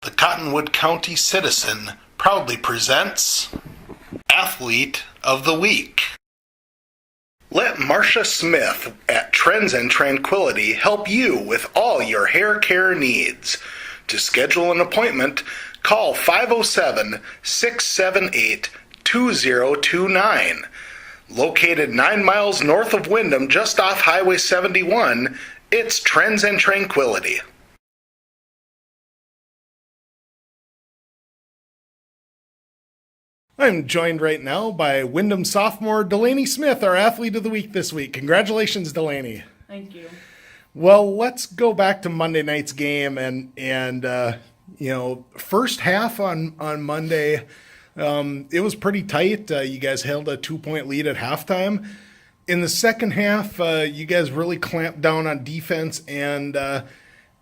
The Cottonwood County Citizen proudly presents Athlete of the Week. Let Marcia Smith at Trends and Tranquility help you with all your hair care needs. To schedule an appointment, call 507-678-2029. Located 9 miles north of Windham, just off Highway 71, it's Trends and Tranquility. I'm joined right now by Windham sophomore Delaney Smith, our Athlete of the Week this week. Congratulations, Delaney. Thank you. Well, let's go back to Monday night's game and first half on Monday, it was pretty tight. You guys held a 2-point lead at halftime. In the second half, you guys really clamped down on defense and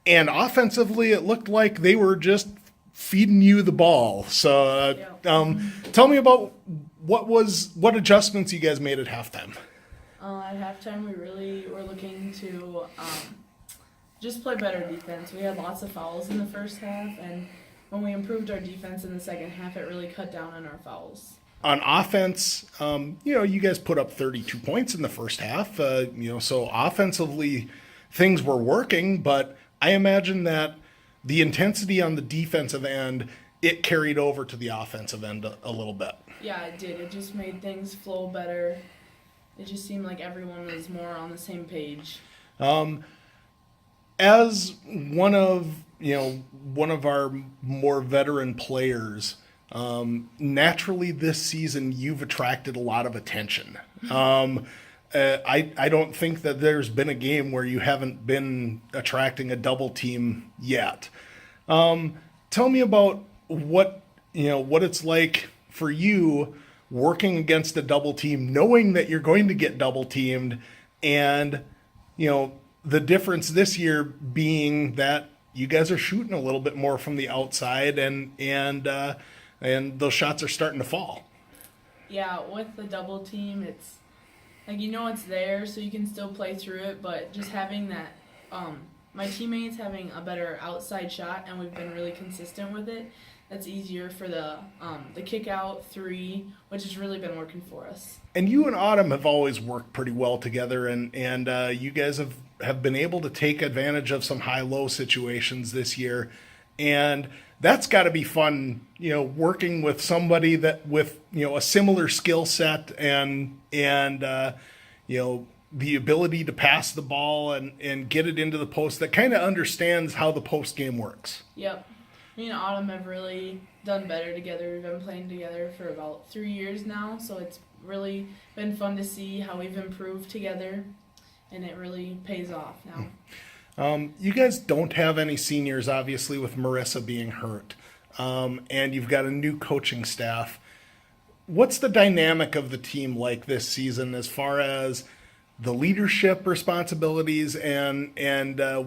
offensively, it looked like they were just feeding you the ball. So tell me about what adjustments you guys made at halftime. At halftime, we really were looking to just play better defense. We had lots of fouls in the first half, and when we improved our defense in the second half, it really cut down on our fouls. On offense, you guys put up 32 points in the first half. So offensively, things were working, but I imagine that the intensity on the defensive end, it carried over to the offensive end a little bit. Yeah, it did. It just made things flow better. It just seemed like everyone was more on the same page. As one of our more veteran players, naturally this season you've attracted a lot of attention. I don't think that there's been a game where you haven't been attracting a double team yet. Tell me about what it's like for you working against a double team, knowing that you're going to get double teamed, and the difference this year being that you guys are shooting a little bit more from the outside, and those shots are starting to fall. Yeah, with the double team, it's like it's there, so you can still play through it, but just having that, my teammates having a better outside shot, and we've been really consistent with it. That's easier for the kick out three, which has really been working for us. And you and Autumn have always worked pretty well together, and you guys have been able to take advantage of some high-low situations this year, and that's got to be fun, working with somebody that with a similar skill set and the ability to pass the ball and get it into the post, that kind of understands how the post game works. Yep. Me and Autumn have really done better together. We've been playing together for about 3 years now, so it's really been fun to see how we've improved together, and it really pays off now. You guys don't have any seniors, obviously, with Marissa being hurt, and you've got a new coaching staff. What's the dynamic of the team like this season as far as the leadership responsibilities and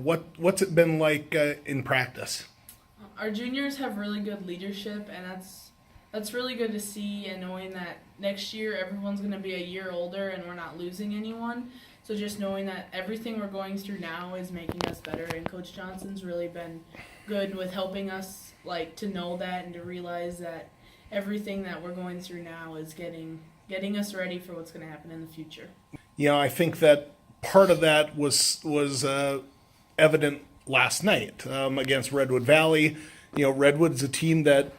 what's it been like in practice? Our juniors have really good leadership, and that's really good to see, and knowing that next year everyone's going to be a year older and we're not losing anyone. So just knowing that everything we're going through now is making us better, and Coach Johnson's really been good with helping us to know that and to realize that everything that we're going through now is getting us ready for what's going to happen in the future. I think that part of that was evident last night against Redwood Valley. Redwood's a team that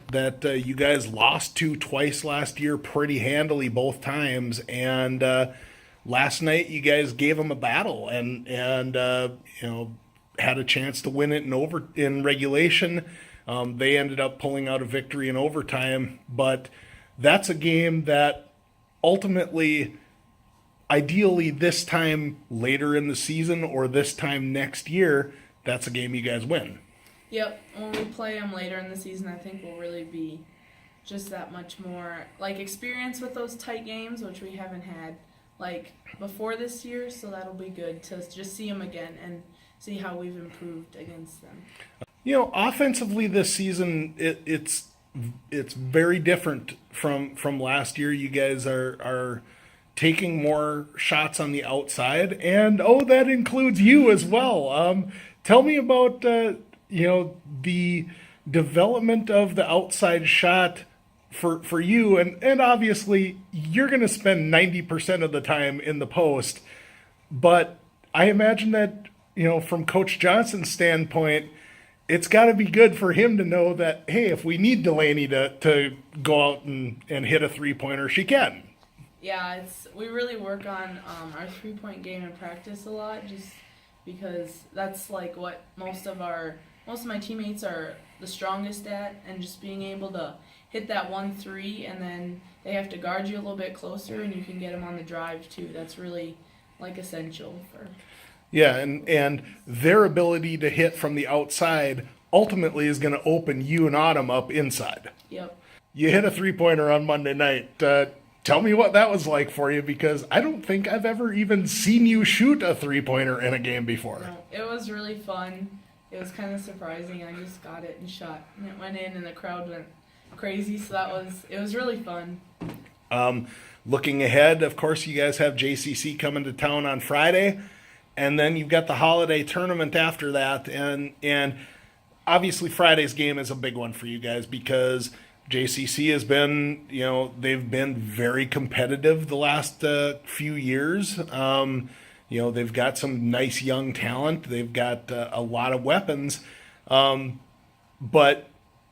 you guys lost to twice last year pretty handily both times, and last night you guys gave them a battle and had a chance to win it in regulation. They ended up pulling out a victory in overtime, but that's a game that ultimately, ideally this time later in the season or this time next year, that's a game you guys win. Yep. When we play them later in the season, I think we'll really be just that much more experience with those tight games, which we haven't had before this year, so that'll be good to just see them again and see how we've improved against them. Offensively this season, it's very different from last year. You guys are taking more shots on the outside, and that includes you as well. Tell me about the development of the outside shot for you, and obviously you're going to spend 90% of the time in the post, but I imagine that, from Coach Johnson's standpoint, it's got to be good for him to know that, hey, if we need Delaney to go out and hit a three-pointer, she can. Yeah, we really work on our 3-point game in practice a lot, just because that's like what most of my teammates are the strongest at, and just being able to hit that 1-3, and then they have to guard you a little bit closer, and you can get them on the drive too. That's really essential for. Yeah, and their ability to hit from the outside ultimately is going to open you and Autumn up inside. Yep. You hit a three-pointer on Monday night. Tell me what that was like for you, because I don't think I've ever even seen you shoot a three-pointer in a game before. No, it was really fun. It was kind of surprising. I just got it and shot, and it went in, and the crowd went crazy. So it was really fun. Looking ahead, of course, you guys have JCC coming to town on Friday, and then you've got the holiday tournament after that, and obviously Friday's game is a big one for you guys because JCC has been, they've been very competitive the last few years. They've got some nice young talent. They've got a lot of weapons, but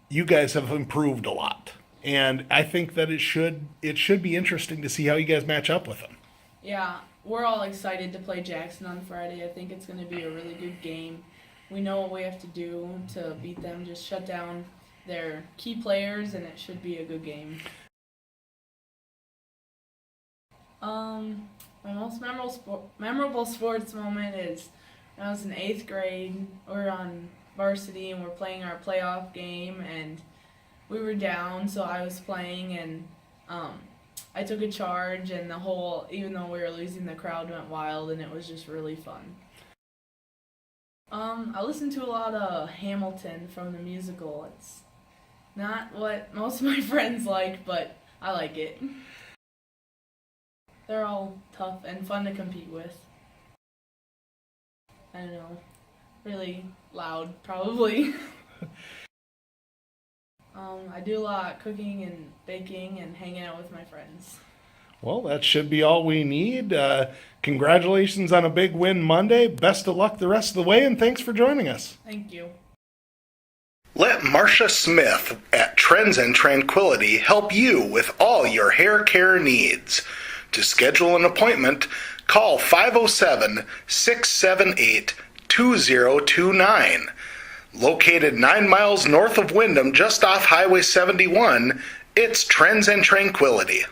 you guys have improved a lot. And I think that it should be interesting to see how you guys match up with them. Yeah, we're all excited to play Jackson on Friday. I think it's going to be a really good game. We know what we have to do to beat them, just shut down their key players, and it should be a good game. My most memorable sports moment is when I was in 8th grade. We're on varsity and we're playing our playoff game, and we were down, so I was playing, and I took a charge, and even though we were losing, the crowd went wild, and it was just really fun. I listened to a lot of Hamilton from the musical. It's not what most of my friends like, but I like it. They're all tough and fun to compete with. I don't know. Really loud, probably. I do a lot of cooking and baking and hanging out with my friends. Well, that should be all we need. Congratulations on a big win Monday. Best of luck the rest of the way, and thanks for joining us. Thank you. Let Marcia Smith at Trends and Tranquility help you with all your hair care needs. To schedule an appointment, call 507-678-2029. Located 9 miles north of Windham, just off Highway 71, it's Trends and Tranquility.